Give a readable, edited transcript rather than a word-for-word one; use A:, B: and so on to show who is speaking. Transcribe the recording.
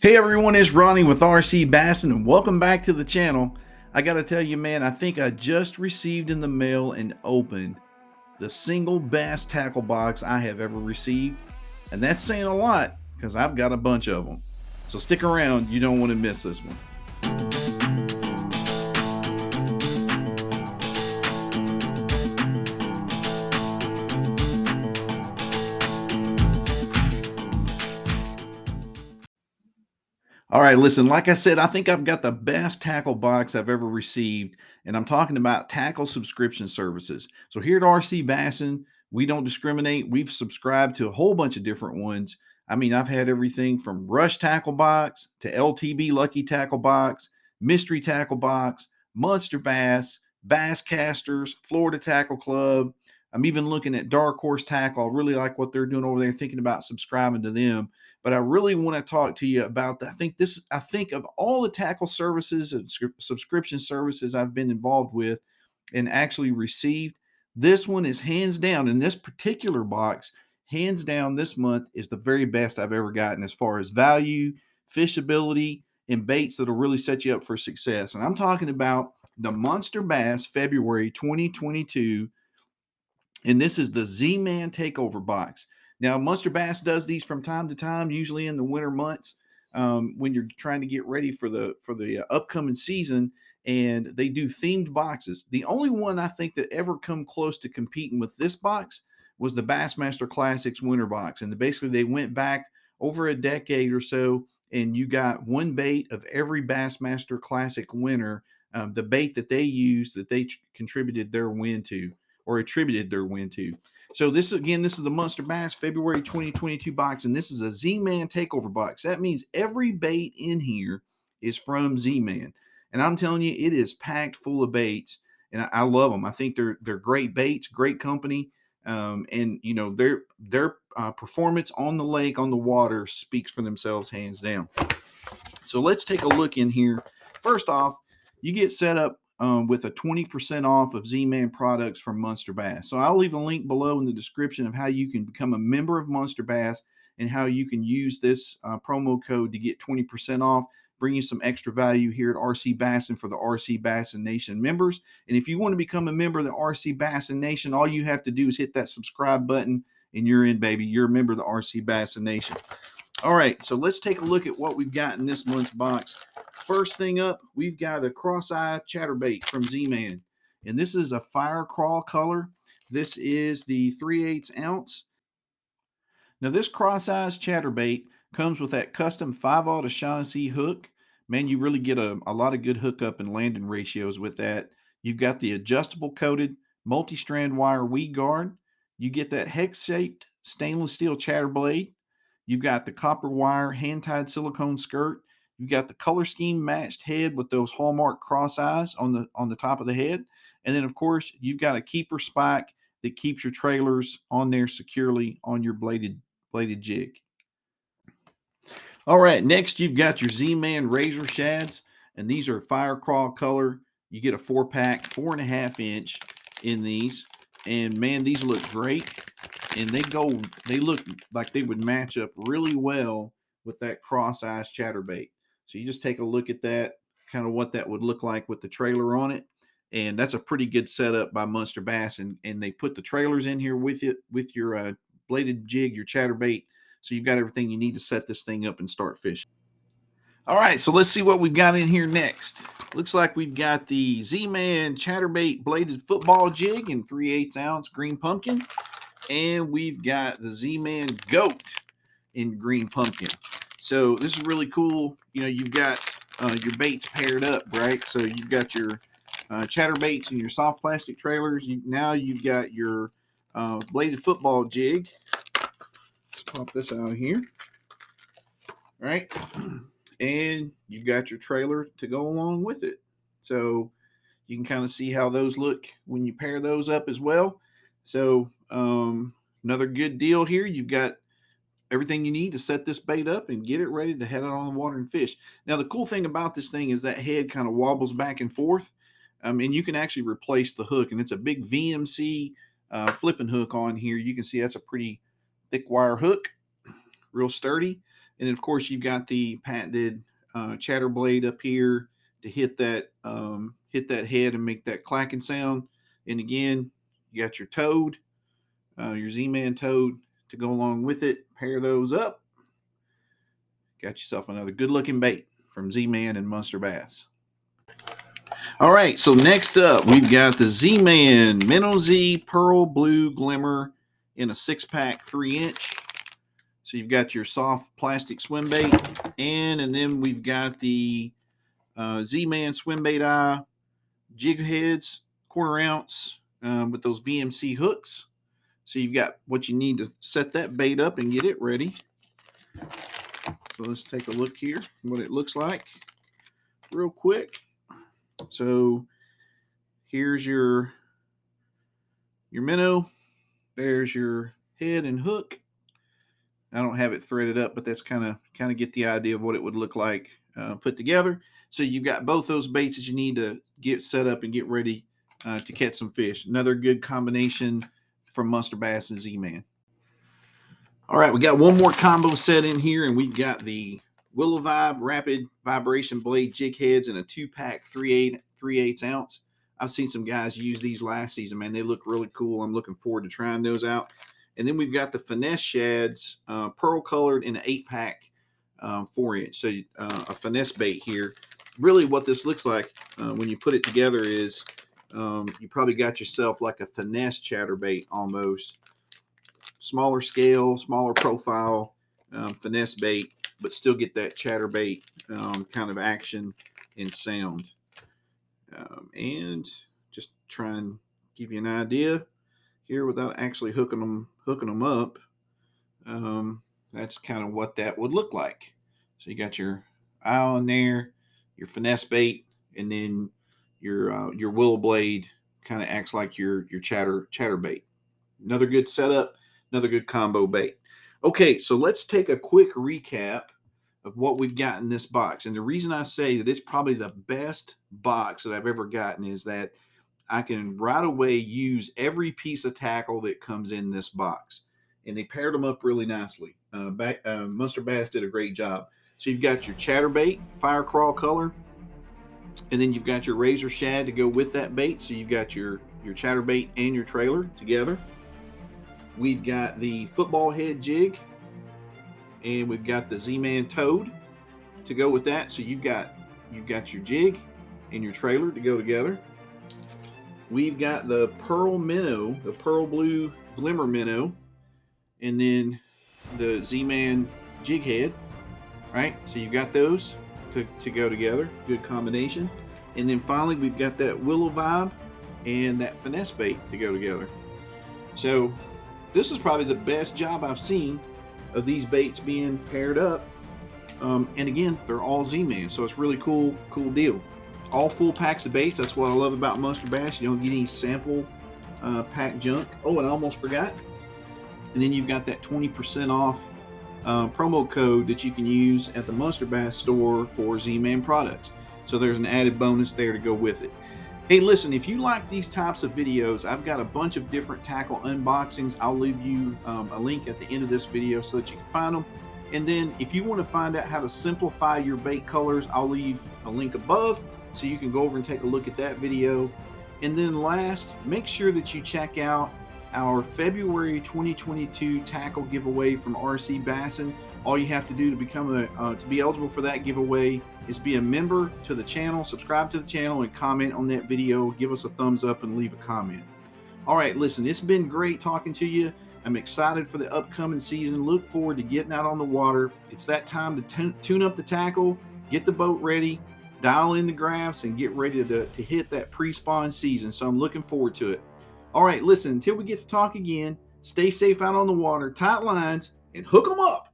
A: Hey everyone, it's Ronnie with RCBASSIN and welcome back to the channel. I gotta tell you, man, I think I just received in the mail and opened the single bass tackle box I have ever received. And that's saying a lot because I've got a bunch of them. So stick around, you don't want to miss this one. All right, listen, like I said, I think I've got the best tackle box I've ever received, and I'm talking about tackle subscription services. So here at RC Bassin, we don't discriminate. We've subscribed to a whole bunch of different ones. I mean, I've had everything from Rush Tackle Box to LTB Lucky Tackle Box, Mystery Tackle Box, Monster Bass, Bass Casters, Florida Tackle Club. I'm even looking at Dark Horse Tackle. I really like what they're doing over there, thinking about subscribing to them. But I really want to talk to you about I think of all the tackle services and subscription services I've been involved with and actually received, this one is hands down in this particular box, hands down this month is the very best I've ever gotten as far as value, fishability, and baits that'll really set you up for success. And I'm talking about the Monster Bass February 2022, and this is the Z-Man Takeover box. Now, Monster Bass does these from time to time, usually in the winter months, when you're trying to get ready for the upcoming season, and they do themed boxes. The only one I think that ever come close to competing with this box was the Bassmaster Classics winter box, and basically they went back over a decade or so, and you got one bait of every Bassmaster Classic winner, the bait that they used that they contributed their win to or attributed their win to. So this is the Monster Bass February 2022 box, and this is a Z-Man Takeover box. That means every bait in here is from Z-Man, and I'm telling you, it is packed full of baits, and I love them. I think they're great baits, great company, and you know their performance on the lake, on the water, speaks for themselves, hands down. So let's take a look in here. First off, you get set up with a 20% off of Z-Man products from Monster Bass. So I'll leave a link below in the description of how you can become a member of Monster Bass and how you can use this promo code to get 20% off, bring you some extra value here at RC Bassin for the RC Bassin Nation members. And if you want to become a member of the RC Bassin Nation, all you have to do is hit that subscribe button and you're in, baby. You're a member of the RC Bassin Nation. All right, so let's take a look at what we've got in this month's box. First thing up, we've got a cross-eye chatterbait from Z-Man, and this is a fire crawl color. This is the 3/8 ounce. Now, this cross-eye chatterbait comes with that custom 5/0 Shaughnessy hook. Man, you really get a lot of good hookup and landing ratios with that. You've got the adjustable coated multi-strand wire weed guard. You get that hex-shaped stainless steel chatter blade. You've got the copper wire hand-tied silicone skirt. You've got the color scheme matched head with those hallmark cross eyes on the top of the head. And then, of course, you've got a keeper spike that keeps your trailers on there securely on your bladed jig. All right, next you've got your Z-Man Razor Shads, and these are fire crawl color. You get a 4-pack, 4.5 inch in these. And man, these look great. And they look like they would match up really well with that cross-eyes chatterbait. So you just take a look at that, kind of what that would look like with the trailer on it. And that's a pretty good setup by Monster Bass. And they put the trailers in here with it, with your bladed jig, your chatterbait. So you've got everything you need to set this thing up and start fishing. All right, so let's see what we've got in here next. Looks like we've got the Z-Man chatterbait bladed football jig in 3/8 ounce green pumpkin. And we've got the Z-Man Goat in green pumpkin. So this is really cool. You know, you've got your baits paired up, right? So you've got your chatterbaits and your soft plastic trailers. Now you've got your bladed football jig. Let's pop this out here. All right. And you've got your trailer to go along with it. So you can kind of see how those look when you pair those up as well. So another good deal here. You've got everything you need to set this bait up and get it ready to head out on the water and fish. Now, the cool thing about this thing is that head kind of wobbles back and forth, and you can actually replace the hook. And it's a big VMC flipping hook on here. You can see that's a pretty thick wire hook, real sturdy. And then, of course, you've got the patented chatter blade up here to hit that head and make that clacking sound. And again, you got your toad, your Z-Man toad to go along with it. Pair those up. Got yourself another good-looking bait from Z-Man and Monster Bass. All right, so next up, we've got the Z-Man Minnow Z Pearl Blue Glimmer in a 6-pack 3-inch. So you've got your soft plastic swim bait, and then we've got the Z-Man swim bait eye jig heads, 1/4 ounce with those VMC hooks. So you've got what you need to set that bait up and get it ready. So let's take a look here, what it looks like real quick. So here's your minnow. There's your head and hook. I don't have it threaded up, but that's kind of get the idea of what it would look like put together. So you've got both those baits that you need to get set up and get ready to catch some fish. Another good combination from Monster Bass and Z-Man. All right, we got one more combo set in here, and we've got the Willow Vibe Rapid Vibration Blade Jig Heads in a 2-pack 3/8 ounce. I've seen some guys use these last season, man. They look really cool. I'm looking forward to trying those out. And then we've got the Finesse Shads, pearl colored in an 8-pack 4-inch. So a finesse bait here. Really what this looks like when you put it together is you probably got yourself like a finesse chatterbait almost. Smaller scale, smaller profile, finesse bait, but still get that chatterbait kind of action and sound. And just try and give you an idea here without actually hooking them up. That's kind of what that would look like. So you got your eye on there, your finesse bait, and then your willow blade kind of acts like your chatter bait. Another good setup, another good combo bait. Okay, so let's take a quick recap of what we've got in this box. And the reason I say that it's probably the best box that I've ever gotten is that I can right away use every piece of tackle that comes in this box. And they paired them up really nicely. Monster Bass did a great job. So you've got your chatterbait, fire crawl color, and then you've got your razor shad to go with that bait. So you've got your chatterbait and your trailer together. We've got the football head jig, and we've got the Z-Man toad to go with that. So you've got your jig and your trailer to go together. We've got the pearl minnow, the pearl blue glimmer minnow, and then the Z-Man jig head, right? So you've got those to go together, good combination. And then finally, we've got that Willow Vibe and that finesse bait to go together. So this is probably the best job I've seen of these baits being paired up. And again, they're all Z-Man, so it's really cool deal. All full packs of baits. That's what I love about Monster Bass. You don't get any sample pack junk. Oh, and I almost forgot. And then you've got that 20% off promo code that you can use at the Monster Bass store for Z-Man products. So there's an added bonus there to go with it. Hey, listen, if you like these types of videos, I've got a bunch of different tackle unboxings. I'll leave you a link at the end of this video so that you can find them. And then if you want to find out how to simplify your bait colors, I'll leave a link above so you can go over and take a look at that video. And then last, make sure that you check out our February 2022 tackle giveaway from RCBASSIN. All you have to do to become to be eligible for that giveaway is be a member to the channel, subscribe to the channel, and comment on that video. Give us a thumbs up and leave a comment. All right, listen, it's been great talking to you. I'm excited for the upcoming season. Look forward to getting out on the water. It's that time to tune up the tackle, get the boat ready, dial in the graphs, and get ready to hit that pre-spawn season. So I'm looking forward to it. All right, listen, until we get to talk again, stay safe out on the water, tight lines, and hook 'em up.